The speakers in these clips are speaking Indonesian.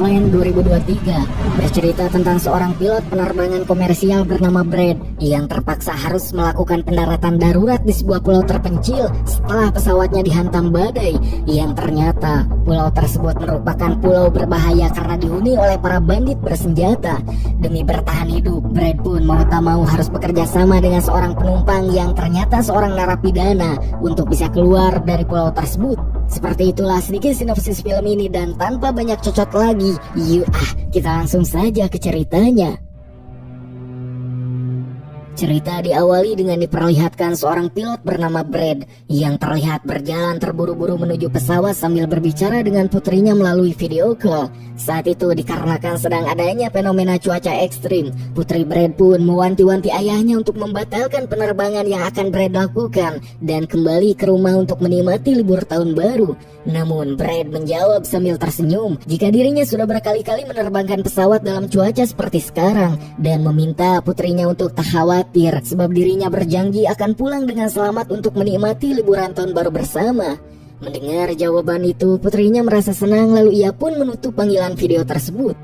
Flight 2023 bercerita tentang seorang pilot penerbangan komersial bernama Brad yang terpaksa harus melakukan pendaratan darurat di sebuah pulau terpencil setelah pesawatnya dihantam badai yang ternyata pulau tersebut merupakan pulau berbahaya karena dihuni oleh para bandit bersenjata. Demi bertahan hidup, Brad pun mau tak mau harus bekerja sama dengan seorang penumpang yang ternyata seorang narapidana untuk bisa keluar dari pulau tersebut. Seperti itulah sedikit sinopsis film ini, dan tanpa banyak cocok lagi, yuk kita langsung saja ke ceritanya. Cerita diawali dengan diperlihatkan seorang pilot bernama Brad yang terlihat berjalan terburu-buru menuju pesawat sambil berbicara dengan putrinya melalui video call. Saat itu dikarenakan sedang adanya fenomena cuaca ekstrim, putri Brad pun mewanti-wanti ayahnya untuk membatalkan penerbangan yang akan Brad lakukan dan kembali ke rumah untuk menikmati libur tahun baru. Namun Brad menjawab sambil tersenyum jika dirinya sudah berkali-kali menerbangkan pesawat dalam cuaca seperti sekarang, dan meminta putrinya untuk tak khawatir sebab dirinya berjanji akan pulang dengan selamat untuk menikmati liburan tahun baru bersama. Mendengar jawaban itu, putrinya merasa senang, lalu ia pun menutup panggilan video tersebut.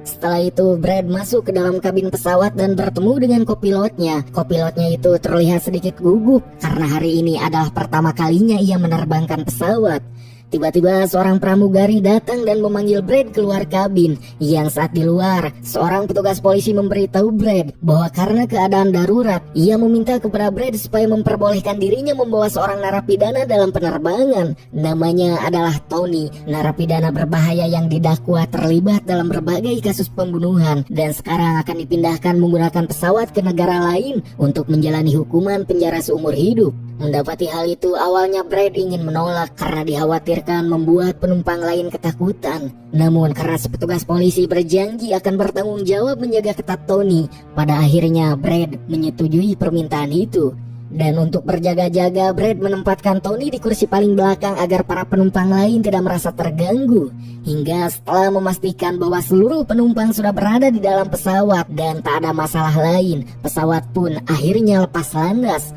Setelah itu Brad masuk ke dalam kabin pesawat dan bertemu dengan kopilotnya. Kopilotnya itu terlihat sedikit gugup karena hari ini adalah pertama kalinya ia menerbangkan pesawat. Tiba-tiba seorang pramugari datang dan memanggil Brad keluar kabin. Yang saat di luar, seorang petugas polisi memberitahu Brad bahwa karena keadaan darurat, ia meminta kepada Brad supaya memperbolehkan dirinya membawa seorang narapidana dalam penerbangan. Namanya adalah Tony, narapidana berbahaya yang didakwa terlibat dalam berbagai kasus pembunuhan dan sekarang akan dipindahkan menggunakan pesawat ke negara lain untuk menjalani hukuman penjara seumur hidup. Mendapati hal itu, awalnya Brad ingin menolak karena dikhawatirkan membuat penumpang lain ketakutan. Namun karena petugas polisi berjanji akan bertanggung jawab menjaga ketat Tony, pada akhirnya Brad menyetujui permintaan itu. Dan untuk berjaga-jaga, Brad menempatkan Tony di kursi paling belakang agar para penumpang lain tidak merasa terganggu. Hingga setelah memastikan bahwa seluruh penumpang sudah berada di dalam pesawat dan tak ada masalah lain, pesawat pun akhirnya lepas landas.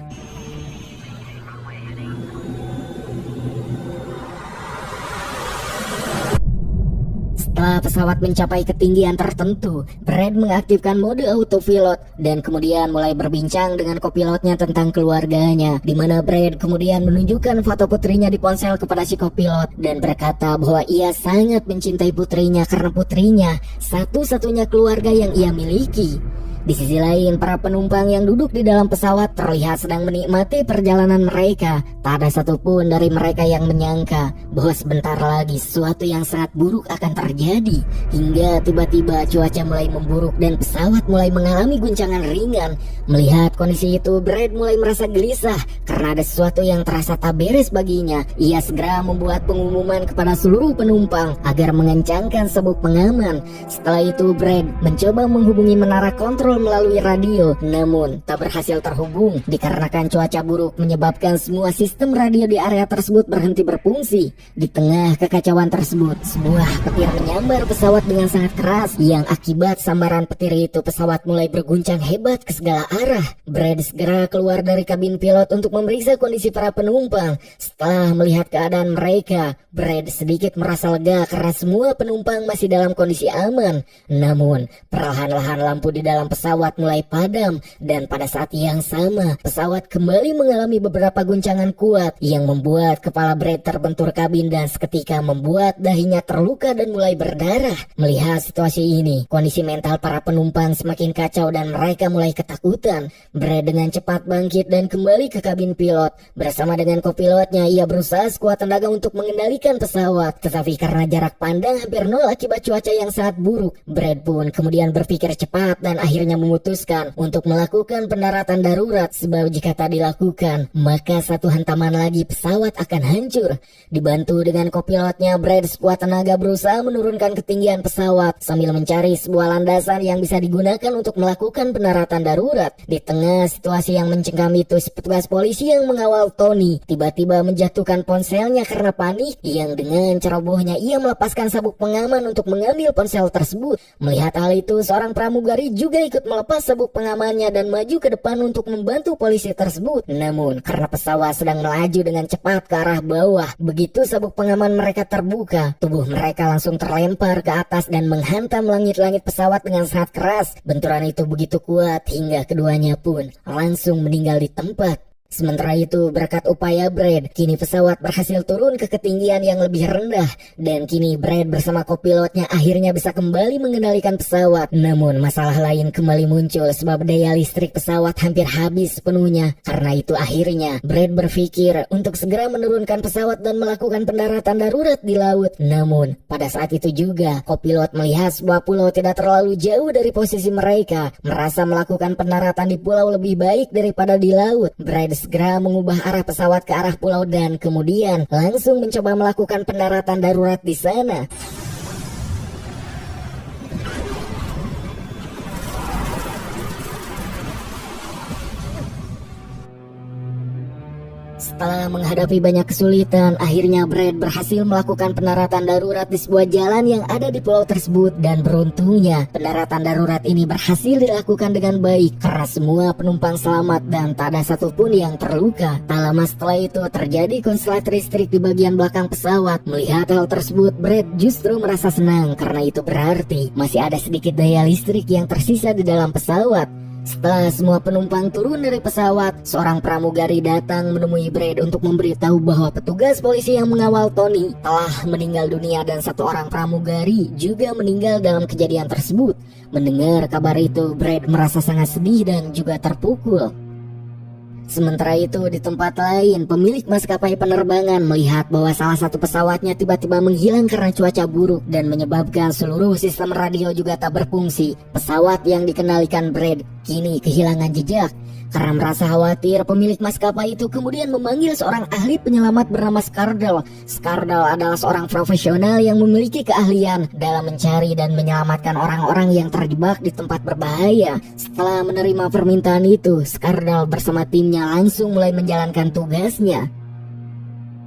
Setelah pesawat mencapai ketinggian tertentu, Brad mengaktifkan mode autopilot dan kemudian mulai berbincang dengan kopilotnya tentang keluarganya, di mana Brad kemudian menunjukkan foto putrinya di ponsel kepada si kopilot dan berkata bahwa ia sangat mencintai putrinya karena putrinya satu-satunya keluarga yang ia miliki. Di sisi lain, para penumpang yang duduk di dalam pesawat terlihat sedang menikmati perjalanan mereka. Tak ada satupun dari mereka yang menyangka bahwa sebentar lagi sesuatu yang sangat buruk akan terjadi. Hingga tiba-tiba cuaca mulai memburuk dan pesawat mulai mengalami guncangan ringan. Melihat kondisi itu, Brad mulai merasa gelisah karena ada sesuatu yang terasa tak beres baginya. Ia segera membuat pengumuman kepada seluruh penumpang agar mengencangkan sabuk pengaman. Setelah itu, Brad mencoba menghubungi menara kontrol melalui radio, namun tak berhasil terhubung dikarenakan cuaca buruk menyebabkan semua sistem radio di area tersebut berhenti berfungsi. Di tengah kekacauan tersebut, sebuah petir menyambar pesawat dengan sangat keras, yang akibat sambaran petir itu pesawat mulai berguncang hebat ke segala arah. Brad segera keluar dari kabin pilot untuk memeriksa kondisi para penumpang. Setelah melihat keadaan mereka, Brad sedikit merasa lega karena semua penumpang masih dalam kondisi aman. Namun perlahan-lahan lampu di dalam pesawat mulai padam, dan pada saat yang sama pesawat kembali mengalami beberapa guncangan kuat yang membuat kepala Brad terbentur kabin dan seketika membuat dahinya terluka dan mulai berdarah. Melihat situasi ini, kondisi mental para penumpang semakin kacau dan mereka mulai ketakutan. Brad dengan cepat bangkit dan kembali ke kabin pilot. Bersama dengan kopilotnya, ia berusaha sekuat tenaga untuk mengendalikan pesawat, tetapi karena jarak pandang hampir nol akibat cuaca yang sangat buruk, Brad pun kemudian berpikir cepat dan akhirnya memutuskan untuk melakukan pendaratan darurat, sebab jika tak dilakukan maka satu hantaman lagi pesawat akan hancur. Dibantu dengan kopilotnya, Brad sekuat tenaga berusaha menurunkan ketinggian pesawat sambil mencari sebuah landasan yang bisa digunakan untuk melakukan pendaratan darurat. Di tengah situasi yang mencengkam itu, petugas polisi yang mengawal Tony tiba-tiba menjatuhkan ponselnya karena panik, yang dengan cerobohnya ia melepaskan sabuk pengaman untuk mengambil ponsel tersebut. Melihat hal itu, seorang pramugari juga ikut ikut melepas sabuk pengamannya dan maju ke depan untuk membantu polisi tersebut. Namun karena pesawat sedang melaju dengan cepat ke arah bawah, begitu sabuk pengaman mereka terbuka, tubuh mereka langsung terlempar ke atas dan menghantam langit-langit pesawat dengan sangat keras. Benturan itu begitu kuat hingga keduanya pun langsung meninggal di tempat. Sementara itu, berkat upaya Brad, kini pesawat berhasil turun ke ketinggian yang lebih rendah, dan kini Brad bersama kopilotnya akhirnya bisa kembali mengendalikan pesawat. Namun masalah lain kembali muncul sebab daya listrik pesawat hampir habis sepenuhnya. Karena itu akhirnya Brad berpikir untuk segera menurunkan pesawat dan melakukan pendaratan darurat di laut. Namun pada saat itu juga kopilot melihat sebuah pulau tidak terlalu jauh dari posisi mereka, merasa melakukan pendaratan di pulau lebih baik daripada di laut. Brad segera mengubah arah pesawat ke arah pulau dan kemudian langsung mencoba melakukan pendaratan darurat di sana. Setelah menghadapi banyak kesulitan, akhirnya Brad berhasil melakukan pendaratan darurat di sebuah jalan yang ada di pulau tersebut, dan beruntungnya pendaratan darurat ini berhasil dilakukan dengan baik karena semua penumpang selamat dan tak ada satupun yang terluka. Tak lama setelah itu terjadi konslet listrik di bagian belakang pesawat. Melihat hal tersebut, Brad justru merasa senang karena itu berarti masih ada sedikit daya listrik yang tersisa di dalam pesawat. Setelah semua penumpang turun dari pesawat, seorang pramugari datang menemui Brad untuk memberitahu bahwa petugas polisi yang mengawal Tony telah meninggal dunia dan satu orang pramugari juga meninggal dalam kejadian tersebut. Mendengar kabar itu, Brad merasa sangat sedih dan juga terpukul. Sementara itu di tempat lain, pemilik maskapai penerbangan melihat bahwa salah satu pesawatnya tiba-tiba menghilang karena cuaca buruk dan menyebabkan seluruh sistem radio juga tak berfungsi. Pesawat yang dikendalikan Brad kini kehilangan jejak. Karena merasa khawatir, pemilik maskapai itu kemudian memanggil seorang ahli penyelamat bernama Skardal. Skardal adalah seorang profesional yang memiliki keahlian dalam mencari dan menyelamatkan orang-orang yang terjebak di tempat berbahaya. Setelah menerima permintaan itu, Skardal bersama timnya langsung mulai menjalankan tugasnya.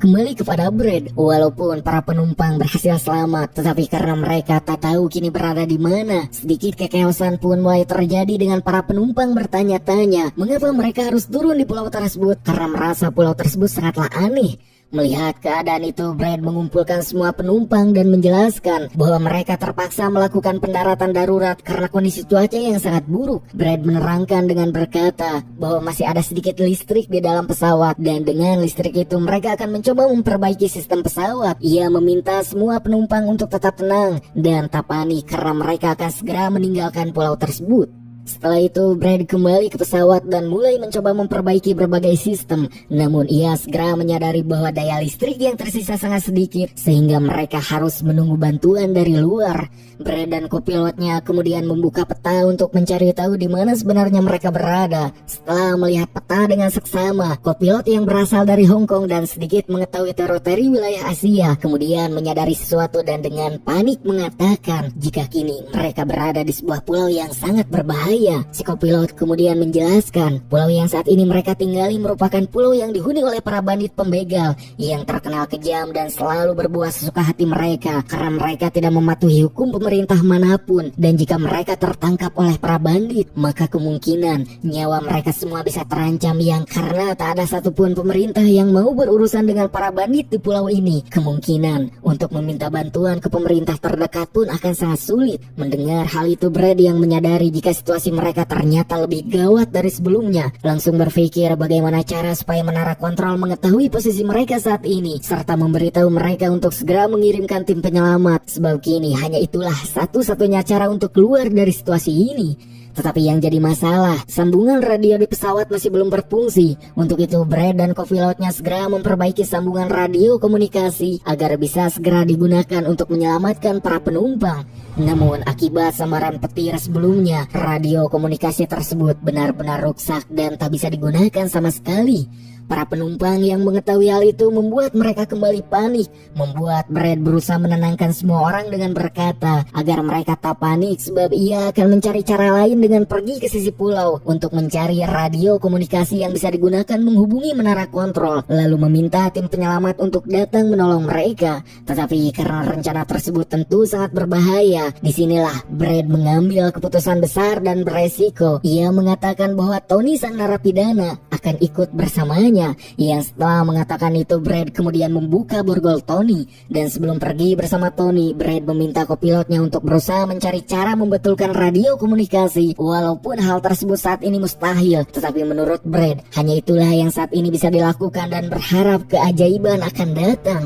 Kembali kepada Brad, walaupun para penumpang berhasil selamat, tetapi karena mereka tak tahu kini berada di mana, sedikit kekeosan pun mulai terjadi dengan para penumpang bertanya-tanya mengapa mereka harus turun di pulau tersebut karena merasa pulau tersebut sangatlah aneh. Melihat keadaan itu, Brad mengumpulkan semua penumpang dan menjelaskan bahwa mereka terpaksa melakukan pendaratan darurat karena kondisi cuaca yang sangat buruk. Brad menerangkan dengan berkata bahwa masih ada sedikit listrik di dalam pesawat dan dengan listrik itu mereka akan mencoba memperbaiki sistem pesawat. Ia meminta semua penumpang untuk tetap tenang dan tak panik karena mereka akan segera meninggalkan pulau tersebut. Setelah itu, Brad kembali ke pesawat dan mulai mencoba memperbaiki berbagai sistem. Namun ia segera menyadari bahwa daya listrik yang tersisa sangat sedikit, sehingga mereka harus menunggu bantuan dari luar. Brad dan kopilotnya kemudian membuka peta untuk mencari tahu di mana sebenarnya mereka berada. Setelah melihat peta dengan seksama, kopilot yang berasal dari Hong Kong dan sedikit mengetahui teritori wilayah Asia kemudian menyadari sesuatu dan dengan panik mengatakan jika kini mereka berada di sebuah pulau yang sangat berbahaya. Si kopilot kemudian menjelaskan pulau yang saat ini mereka tinggali merupakan pulau yang dihuni oleh para bandit pembegal yang terkenal kejam dan selalu berbuat sesuka hati mereka karena mereka tidak mematuhi hukum pemerintah manapun, dan jika mereka tertangkap oleh para bandit maka kemungkinan nyawa mereka semua bisa terancam, yang karena tak ada satupun pemerintah yang mau berurusan dengan para bandit di pulau ini. Kemungkinan untuk meminta bantuan ke pemerintah terdekat pun akan sangat sulit. Mendengar hal itu, Brad yang menyadari jika situasi mereka ternyata lebih gawat dari sebelumnya langsung berpikir bagaimana cara supaya menara kontrol mengetahui posisi mereka saat ini serta memberitahu mereka untuk segera mengirimkan tim penyelamat, sebab kini hanya itulah satu-satunya cara untuk keluar dari situasi ini. Tetapi yang jadi masalah, sambungan radio di pesawat masih belum berfungsi. Untuk itu Brad dan kopilotnya segera memperbaiki sambungan radio komunikasi agar bisa segera digunakan untuk menyelamatkan para penumpang. Namun akibat samaran petir sebelumnya, radio komunikasi tersebut benar-benar rusak dan tak bisa digunakan sama sekali. Para penumpang yang mengetahui hal itu membuat mereka kembali panik, membuat Brad berusaha menenangkan semua orang dengan berkata agar mereka tak panik sebab ia akan mencari cara lain dengan pergi ke sisi pulau untuk mencari radio komunikasi yang bisa digunakan menghubungi menara kontrol, lalu meminta tim penyelamat untuk datang menolong mereka. Tetapi karena rencana tersebut tentu sangat berbahaya, disinilah Brad mengambil keputusan besar dan beresiko. Ia mengatakan bahwa Tony sang narapidana akan ikut bersamanya. Yang setelah mengatakan itu, Brad kemudian membuka borgol Tony, dan sebelum pergi bersama Tony, Brad meminta kopilotnya untuk berusaha mencari cara membetulkan radio komunikasi. Walaupun hal tersebut saat ini mustahil, tetapi menurut Brad hanya itulah yang saat ini bisa dilakukan dan berharap keajaiban akan datang.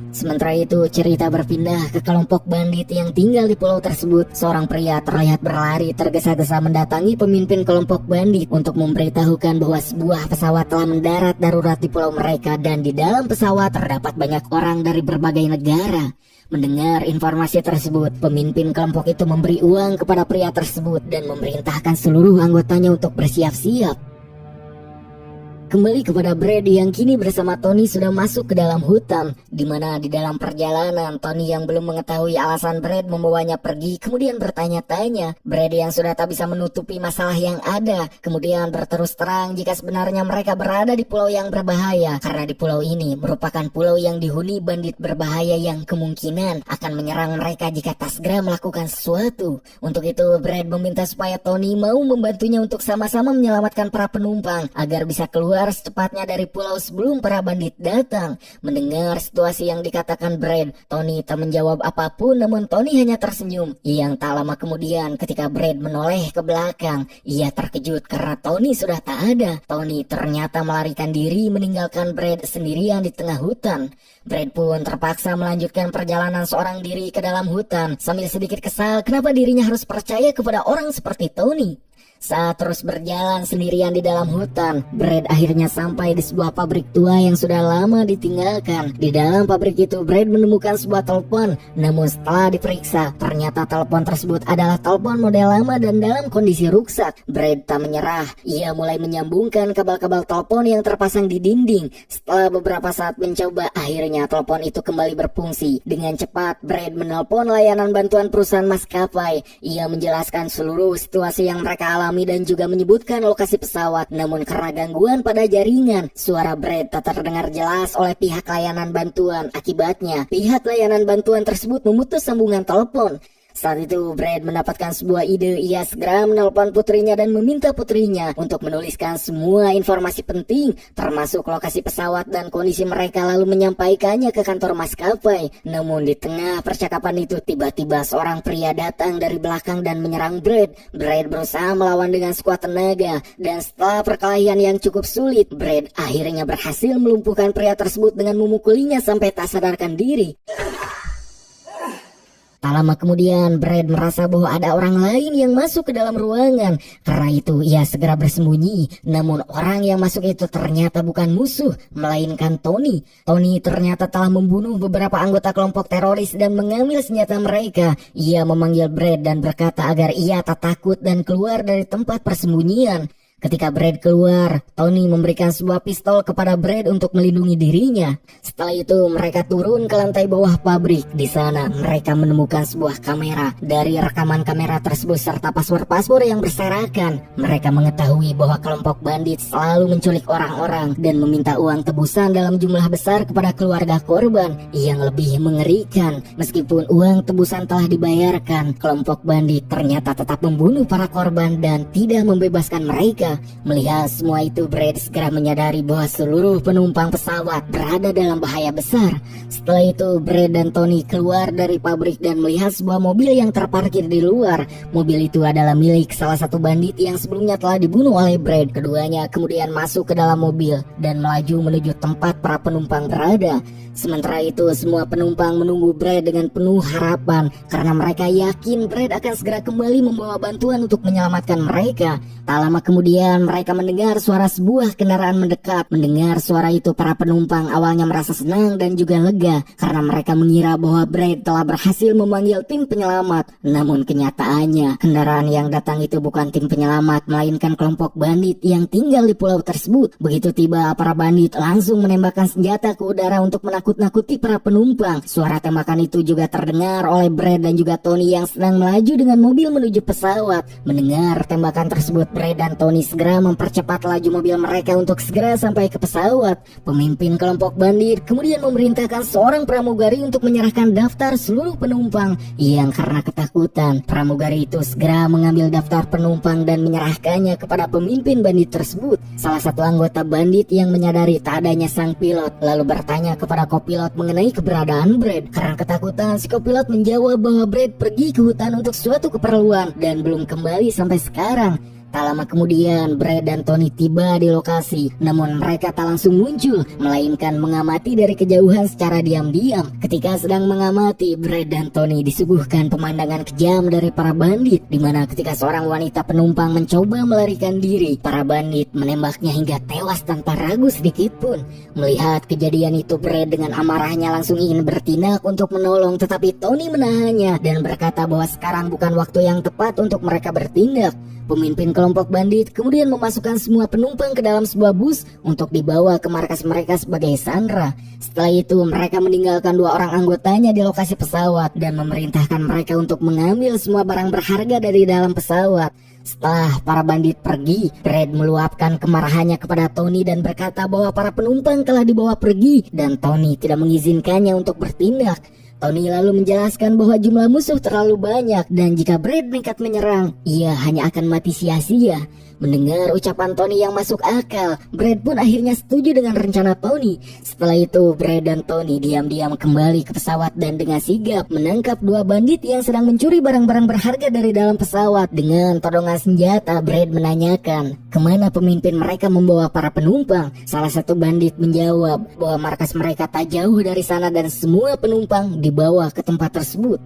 Sementara itu, cerita berpindah ke kelompok bandit yang tinggal di pulau tersebut. Seorang pria terlihat berlari tergesa-gesa mendatangi pemimpin kelompok bandit untuk memberitahukan bahwa sebuah pesawat telah mendarat darurat di pulau mereka dan di dalam pesawat terdapat banyak orang dari berbagai negara. Mendengar informasi tersebut, pemimpin kelompok itu memberi uang kepada pria tersebut dan memerintahkan seluruh anggotanya untuk bersiap-siap. Kembali kepada Brad yang kini bersama Tony sudah masuk ke dalam hutan, di mana di dalam perjalanan Tony yang belum mengetahui alasan Brad membawanya pergi kemudian bertanya-tanya. Brad yang sudah tak bisa menutupi masalah yang ada kemudian berterus terang jika sebenarnya mereka berada di pulau yang berbahaya, karena di pulau ini merupakan pulau yang dihuni bandit berbahaya yang kemungkinan akan menyerang mereka jika tak segera melakukan sesuatu. Untuk itu Brad meminta supaya Tony mau membantunya untuk sama-sama menyelamatkan para penumpang agar bisa keluar secepatnya dari pulau sebelum para bandit datang. Mendengar situasi yang dikatakan Brad, Tony tak menjawab apapun, namun Tony hanya tersenyum. Yang tak lama kemudian ketika Brad menoleh ke belakang, ia terkejut karena Tony sudah tak ada. Tony ternyata melarikan diri meninggalkan Brad sendirian di tengah hutan. Brad pun terpaksa melanjutkan perjalanan seorang diri ke dalam hutan sambil sedikit kesal kenapa dirinya harus percaya kepada orang seperti Tony. Saat terus berjalan sendirian di dalam hutan, Brad akhirnya sampai di sebuah pabrik tua yang sudah lama ditinggalkan. Di dalam pabrik itu, Brad menemukan sebuah telepon. Namun setelah diperiksa, ternyata telepon tersebut adalah telepon model lama dan dalam kondisi rusak. Brad tak menyerah. Ia mulai menyambungkan kabel-kabel telepon yang terpasang di dinding. Setelah beberapa saat mencoba, akhirnya telepon itu kembali berfungsi. Dengan cepat, Brad menelpon layanan bantuan perusahaan maskapai. Ia menjelaskan seluruh situasi yang mereka alami dan juga menyebutkan lokasi pesawat. Namun karena gangguan pada jaringan, suara Brad tak terdengar jelas oleh pihak layanan bantuan. Akibatnya, pihak layanan bantuan tersebut memutus sambungan telepon. Saat itu Brad mendapatkan sebuah ide. Ia segera menelpon putrinya dan meminta putrinya untuk menuliskan semua informasi penting termasuk lokasi pesawat dan kondisi mereka, lalu menyampaikannya ke kantor maskapai. Namun di tengah percakapan itu tiba-tiba seorang pria datang dari belakang dan menyerang Brad. Brad berusaha melawan dengan sekuat tenaga dan setelah perkelahian yang cukup sulit, Brad akhirnya berhasil melumpuhkan pria tersebut dengan memukulinya sampai tak sadarkan diri. Tak lama kemudian, Brad merasa bahwa ada orang lain yang masuk ke dalam ruangan. Karena itu, ia segera bersembunyi. Namun orang yang masuk itu ternyata bukan musuh, melainkan Tony. Tony ternyata telah membunuh beberapa anggota kelompok teroris dan mengambil senjata mereka. Ia memanggil Brad dan berkata agar ia tak takut dan keluar dari tempat persembunyian. Ketika Brad keluar, Tony memberikan sebuah pistol kepada Brad untuk melindungi dirinya. Setelah itu, mereka turun ke lantai bawah pabrik. Di sana, mereka menemukan sebuah kamera. Dari rekaman kamera tersebut serta paspor-paspor yang berserakan, mereka mengetahui bahwa kelompok bandit selalu menculik orang-orang dan meminta uang tebusan dalam jumlah besar kepada keluarga korban. Yang lebih mengerikan, meskipun uang tebusan telah dibayarkan, kelompok bandit ternyata tetap membunuh para korban dan tidak membebaskan mereka. Melihat semua itu, Brad segera menyadari bahwa seluruh penumpang pesawat berada dalam bahaya besar. Setelah itu, Brad dan Tony keluar dari pabrik dan melihat sebuah mobil yang terparkir di luar. Mobil itu adalah milik salah satu bandit yang sebelumnya telah dibunuh oleh Brad. Keduanya kemudian masuk ke dalam mobil dan melaju menuju tempat para penumpang berada. Sementara itu semua penumpang menunggu Brad dengan penuh harapan karena mereka yakin Brad akan segera kembali membawa bantuan untuk menyelamatkan mereka. Tak lama kemudian mereka mendengar suara sebuah kendaraan mendekat. Mendengar suara itu para penumpang awalnya merasa senang dan juga lega karena mereka mengira bahwa Brad telah berhasil memanggil tim penyelamat. Namun kenyataannya kendaraan yang datang itu bukan tim penyelamat melainkan kelompok bandit yang tinggal di pulau tersebut. Begitu tiba para bandit langsung menembakkan senjata ke udara untuk menakut-nakuti para penumpang. Suara tembakan itu juga terdengar oleh Brad dan juga Tony yang sedang melaju dengan mobil menuju pesawat. Mendengar tembakan tersebut, Brad dan Tony segera mempercepat laju mobil mereka untuk segera sampai ke pesawat. Pemimpin kelompok bandit kemudian memerintahkan seorang pramugari untuk menyerahkan daftar seluruh penumpang yang karena ketakutan. Pramugari itu segera mengambil daftar penumpang dan menyerahkannya kepada pemimpin bandit tersebut. Salah satu anggota bandit yang menyadari tak adanya sang pilot lalu bertanya kepada kopilot mengenai keberadaan Brad. Karena ketakutan, si kopilot menjawab bahwa Brad pergi ke hutan untuk suatu keperluan dan belum kembali sampai sekarang. Tak lama kemudian Brad dan Tony tiba di lokasi, namun mereka tak langsung muncul, melainkan mengamati dari kejauhan secara diam-diam. Ketika sedang mengamati, Brad dan Tony disuguhkan pemandangan kejam dari para bandit, di mana ketika seorang wanita penumpang mencoba melarikan diri, para bandit menembaknya hingga tewas tanpa ragu sedikit pun. Melihat kejadian itu, Brad dengan amarahnya langsung ingin bertindak untuk menolong, tetapi Tony menahannya dan berkata bahwa sekarang bukan waktu yang tepat untuk mereka bertindak. Pemimpin kelompok bandit kemudian memasukkan semua penumpang ke dalam sebuah bus untuk dibawa ke markas mereka sebagai sandera. Setelah itu mereka meninggalkan dua orang anggotanya di lokasi pesawat dan memerintahkan mereka untuk mengambil semua barang berharga dari dalam pesawat. Setelah para bandit pergi, Brad meluapkan kemarahannya kepada Tony dan berkata bahwa para penumpang telah dibawa pergi dan Tony tidak mengizinkannya untuk bertindak. Tony lalu menjelaskan bahwa jumlah musuh terlalu banyak dan jika Brad nekat menyerang, ia hanya akan mati sia-sia. Mendengar ucapan Tony yang masuk akal, Brad pun akhirnya setuju dengan rencana Tony. Setelah itu, Brad dan Tony diam-diam kembali ke pesawat dan dengan sigap menangkap dua bandit yang sedang mencuri barang-barang berharga dari dalam pesawat. Dengan todongan senjata, Brad menanyakan kemana pemimpin mereka membawa para penumpang. Salah satu bandit menjawab bahwa markas mereka tak jauh dari sana dan semua penumpang dibawa ke tempat tersebut.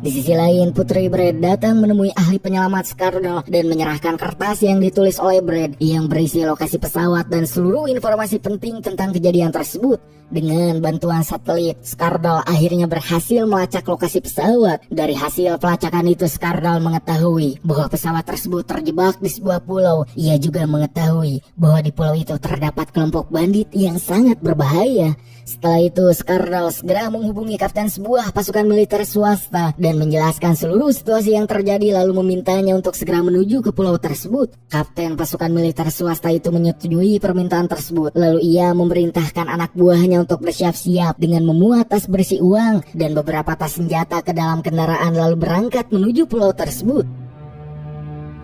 Di sisi lain, Putri Brad datang menemui ahli penyelamat Skardal dan menyerahkan kertas yang ditulis oleh Brad yang berisi lokasi pesawat dan seluruh informasi penting tentang kejadian tersebut. Dengan bantuan satelit, Skardal akhirnya berhasil melacak lokasi pesawat. Dari hasil pelacakan itu, Skardal mengetahui bahwa pesawat tersebut terjebak di sebuah pulau. Ia juga mengetahui bahwa di pulau itu terdapat kelompok bandit yang sangat berbahaya. Setelah itu, Skardal segera menghubungi kapten sebuah pasukan militer swasta dan menjelaskan seluruh situasi yang terjadi lalu memintanya untuk segera menuju ke pulau tersebut. Kapten pasukan militer swasta itu menyetujui permintaan tersebut. Lalu ia memerintahkan anak buahnya untuk bersiap-siap dengan memuat tas berisi uang dan beberapa tas senjata ke dalam kendaraan lalu berangkat menuju pulau tersebut.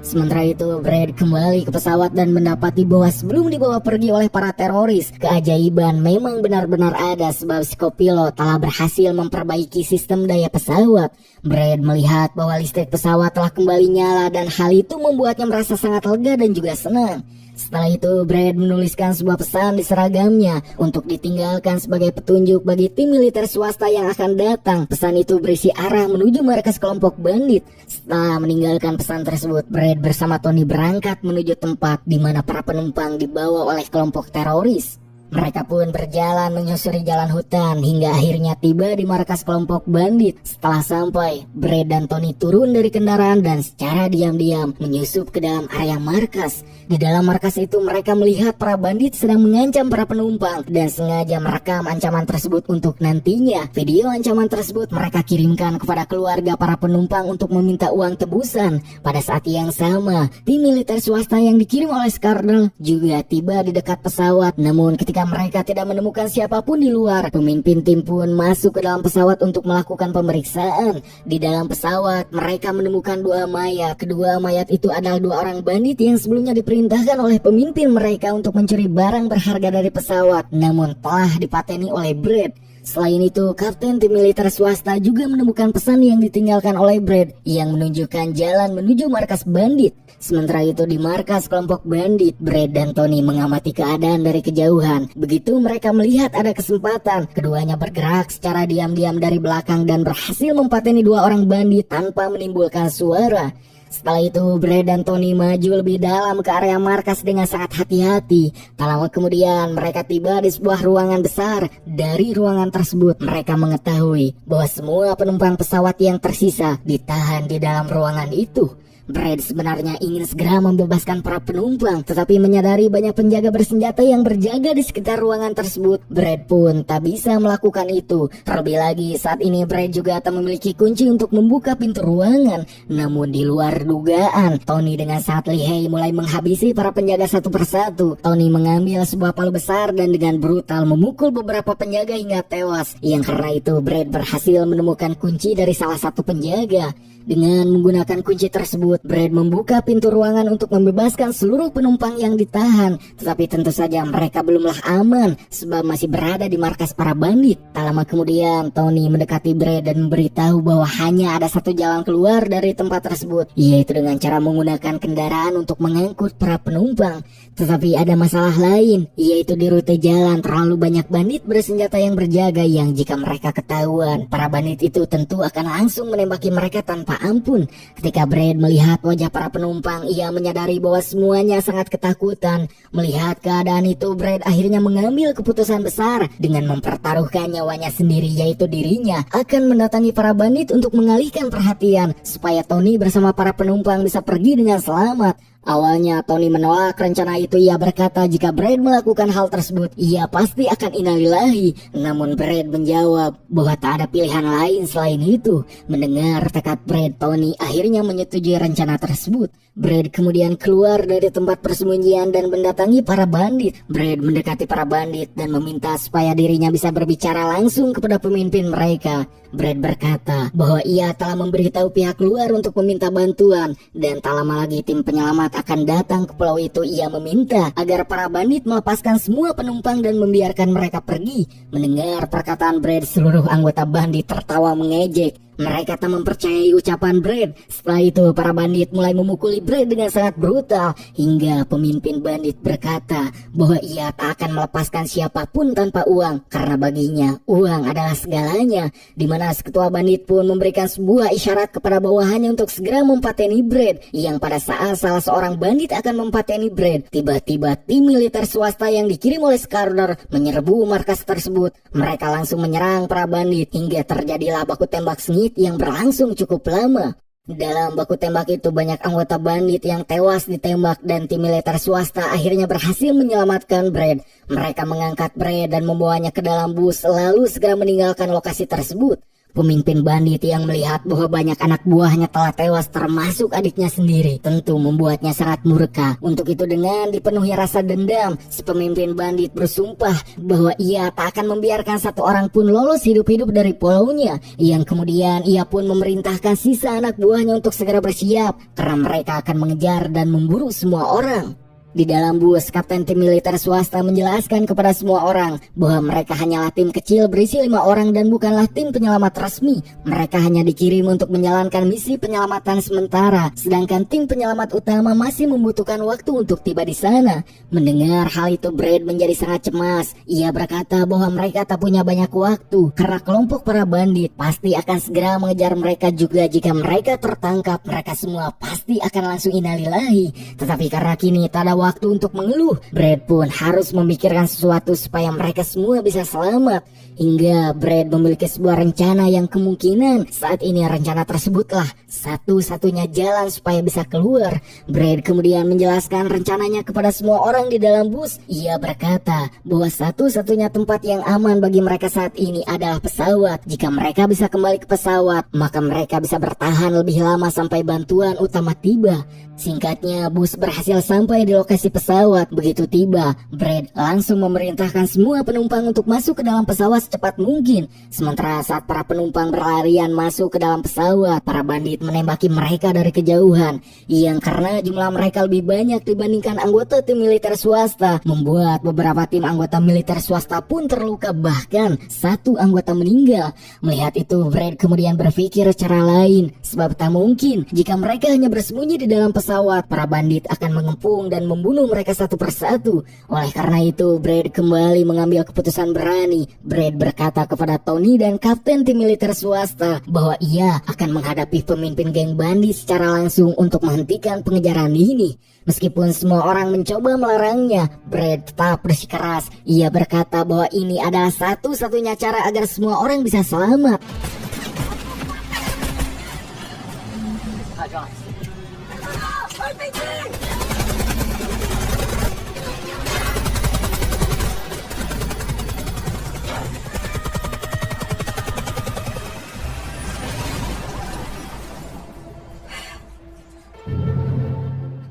Sementara itu, Brad kembali ke pesawat dan mendapati bahwa sebelum dibawa pergi oleh para teroris, keajaiban memang benar-benar ada sebab si kopilot telah berhasil memperbaiki sistem daya pesawat. Brad melihat bahwa listrik pesawat telah kembali nyala dan hal itu membuatnya merasa sangat lega dan juga senang. Setelah itu, Brad menuliskan sebuah pesan di seragamnya untuk ditinggalkan sebagai petunjuk bagi tim militer swasta yang akan datang. Pesan itu berisi arah menuju markas kelompok bandit. Setelah meninggalkan pesan tersebut, Brad bersama Tony berangkat menuju tempat di mana para penumpang dibawa oleh kelompok teroris. Mereka pun berjalan menyusuri jalan hutan hingga akhirnya tiba di markas kelompok bandit. Setelah sampai, Brad dan Tony turun dari kendaraan dan secara diam-diam menyusup ke dalam area markas. Di dalam markas itu mereka melihat para bandit sedang mengancam para penumpang dan sengaja merekam ancaman tersebut untuk nantinya. Video ancaman tersebut mereka kirimkan kepada keluarga para penumpang untuk meminta uang tebusan. Pada saat yang sama, tim militer swasta yang dikirim oleh Skardal juga tiba di dekat pesawat. Namun ketika mereka tidak menemukan siapapun di luar, pemimpin tim pun masuk ke dalam pesawat untuk melakukan pemeriksaan. Di dalam pesawat, mereka menemukan dua mayat. Kedua mayat itu adalah dua orang bandit yang sebelumnya diperintahkan oleh pemimpin mereka untuk mencuri barang berharga dari pesawat, namun telah dipateni oleh Brad. Selain itu, kapten tim militer swasta juga menemukan pesan yang ditinggalkan oleh Brad yang menunjukkan jalan menuju markas bandit. Sementara itu di markas kelompok bandit, Brad dan Tony mengamati keadaan dari kejauhan. Begitu mereka melihat ada kesempatan, keduanya bergerak secara diam-diam dari belakang dan berhasil mempateni dua orang bandit tanpa menimbulkan suara. Setelah itu Brad dan Tony maju lebih dalam ke area markas dengan sangat hati-hati. Tak lama kemudian mereka tiba di sebuah ruangan besar. Dari ruangan tersebut mereka mengetahui bahwa semua penumpang pesawat yang tersisa ditahan di dalam ruangan itu. Brad sebenarnya ingin segera membebaskan para penumpang, tetapi menyadari banyak penjaga bersenjata yang berjaga di sekitar ruangan tersebut, Brad pun tak bisa melakukan itu. Terlebih lagi saat ini Brad juga tak memiliki kunci untuk membuka pintu ruangan. Namun di luar dugaan, Tony dengan sangat lihai mulai menghabisi para penjaga satu persatu. Tony mengambil sebuah palu besar dan dengan brutal memukul beberapa penjaga hingga tewas. Yang karena itu Brad berhasil menemukan kunci dari salah satu penjaga. Dengan menggunakan kunci tersebut, Brad membuka pintu ruangan untuk membebaskan seluruh penumpang yang ditahan. Tetapi tentu saja mereka belumlah aman, sebab masih berada di markas para bandit. Tak lama kemudian, Tony mendekati Brad dan memberitahu bahwa hanya ada satu jalan keluar dari tempat tersebut, yaitu dengan cara menggunakan kendaraan untuk mengangkut para penumpang. Tetapi ada masalah lain, yaitu di rute jalan terlalu banyak bandit bersenjata yang berjaga yang jika mereka ketahuan, para bandit itu tentu akan langsung menembaki mereka tanpa ampun. Ketika Brad melihat wajah para penumpang, ia menyadari bahwa semuanya sangat ketakutan. Melihat keadaan itu, Brad akhirnya mengambil keputusan besar dengan mempertaruhkan nyawanya sendiri, yaitu dirinya akan mendatangi para bandit untuk mengalihkan perhatian supaya Tony bersama para penumpang bisa pergi dengan selamat. Awalnya Tony menolak rencana itu. Ia berkata jika Brad melakukan hal tersebut, ia pasti akan innalillahi. Namun Brad menjawab bahwa tak ada pilihan lain selain itu. Mendengar tekad Brad, Tony akhirnya menyetujui rencana tersebut. Brad kemudian keluar dari tempat persembunyian dan mendatangi para bandit. Brad mendekati para bandit dan meminta supaya dirinya bisa berbicara langsung kepada pemimpin mereka. Brad berkata bahwa ia telah memberitahu pihak luar untuk meminta bantuan dan tak lama lagi tim penyelamat akan datang ke pulau itu. Ia meminta agar para bandit melepaskan semua penumpang dan membiarkan mereka pergi. Mendengar perkataan Brad, seluruh anggota bandit tertawa mengejek. Mereka tak mempercayai ucapan Brad. Setelah itu para bandit mulai memukuli Brad dengan sangat brutal, hingga pemimpin bandit berkata bahwa ia tak akan melepaskan siapapun tanpa uang, karena baginya uang adalah segalanya. Di mana ketua bandit pun memberikan sebuah isyarat kepada bawahannya untuk segera mempateni Brad. Yang pada saat salah seorang bandit akan mempateni Brad, tiba-tiba tim militer swasta yang dikirim oleh Skarner menyerbu markas tersebut. Mereka langsung menyerang para bandit hingga terjadilah baku tembak sengit yang berlangsung cukup lama. Dalam baku tembak itu banyak anggota bandit yang tewas ditembak dan tim militer swasta akhirnya berhasil menyelamatkan Brad. Mereka mengangkat Brad dan membawanya ke dalam bus lalu segera meninggalkan lokasi tersebut. Pemimpin bandit yang melihat bahwa banyak anak buahnya telah tewas termasuk adiknya sendiri tentu membuatnya sangat murka. Untuk itu dengan dipenuhi rasa dendam, si pemimpin bandit bersumpah bahwa ia tak akan membiarkan satu orang pun lolos hidup-hidup dari pulaunya. Yang kemudian ia pun memerintahkan sisa anak buahnya untuk segera bersiap karena mereka akan mengejar dan memburu semua orang. Di dalam bus, kapten tim militer swasta menjelaskan kepada semua orang bahwa mereka hanyalah tim kecil berisi 5 orang dan bukanlah tim penyelamat resmi. Mereka hanya dikirim untuk menjalankan misi penyelamatan sementara, sedangkan tim penyelamat utama masih membutuhkan waktu untuk tiba di sana. Mendengar hal itu, Brad menjadi sangat cemas. Ia berkata bahwa mereka tak punya banyak waktu karena kelompok para bandit pasti akan segera mengejar mereka juga. Jika mereka tertangkap, mereka semua pasti akan langsung innalillahi. Tetapi karena kini tak ada waktu untuk mengeluh, Brad pun harus memikirkan sesuatu supaya mereka semua bisa selamat. Hingga Brad memiliki sebuah rencana yang kemungkinan saat ini rencana tersebutlah satu-satunya jalan supaya bisa keluar. Brad kemudian menjelaskan rencananya kepada semua orang di dalam bus. Ia berkata bahwa satu-satunya tempat yang aman bagi mereka saat ini adalah pesawat. Jika mereka bisa kembali ke pesawat, maka mereka bisa bertahan lebih lama sampai bantuan utama tiba. Singkatnya, bus berhasil sampai di lokasi lokasi pesawat. Begitu tiba, Brad langsung memerintahkan semua penumpang untuk masuk ke dalam pesawat secepat mungkin. Sementara saat para penumpang berlarian masuk ke dalam pesawat, para bandit menembaki mereka dari kejauhan. Yang karena jumlah mereka lebih banyak dibandingkan anggota tim militer swasta, membuat beberapa tim anggota militer swasta pun terluka, bahkan satu anggota meninggal. Melihat itu, Brad kemudian berpikir cara lain, sebab tak mungkin jika mereka hanya bersembunyi di dalam pesawat, para bandit akan mengepung dan membunuh mereka satu persatu. Oleh karena itu, Brad kembali mengambil keputusan berani. Brad berkata kepada Tony dan kapten tim militer swasta bahwa ia akan menghadapi pemimpin geng bandit secara langsung untuk menghentikan pengejaran ini. Meskipun semua orang mencoba melarangnya, Brad tetap bersikeras. Ia berkata bahwa ini adalah satu-satunya cara agar semua orang bisa selamat.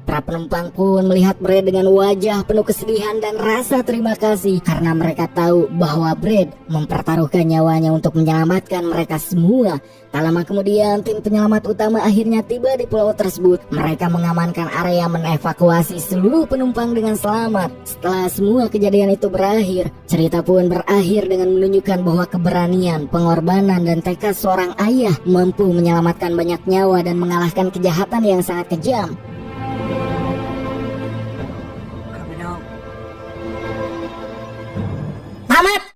Para penumpang pun melihat Brad dengan wajah penuh kesedihan dan rasa terima kasih karena mereka tahu bahwa Brad mempertaruhkan nyawanya untuk menyelamatkan mereka semua. Tak lama kemudian, tim penyelamat utama akhirnya tiba di pulau tersebut. Mereka mengamankan area, menevakuasi seluruh penumpang dengan selamat. Setelah semua kejadian itu berakhir, cerita pun berakhir dengan menunjukkan bahwa keberanian, pengorbanan, dan tekad seorang ayah mampu menyelamatkan banyak nyawa dan mengalahkan kejahatan yang sangat kejam.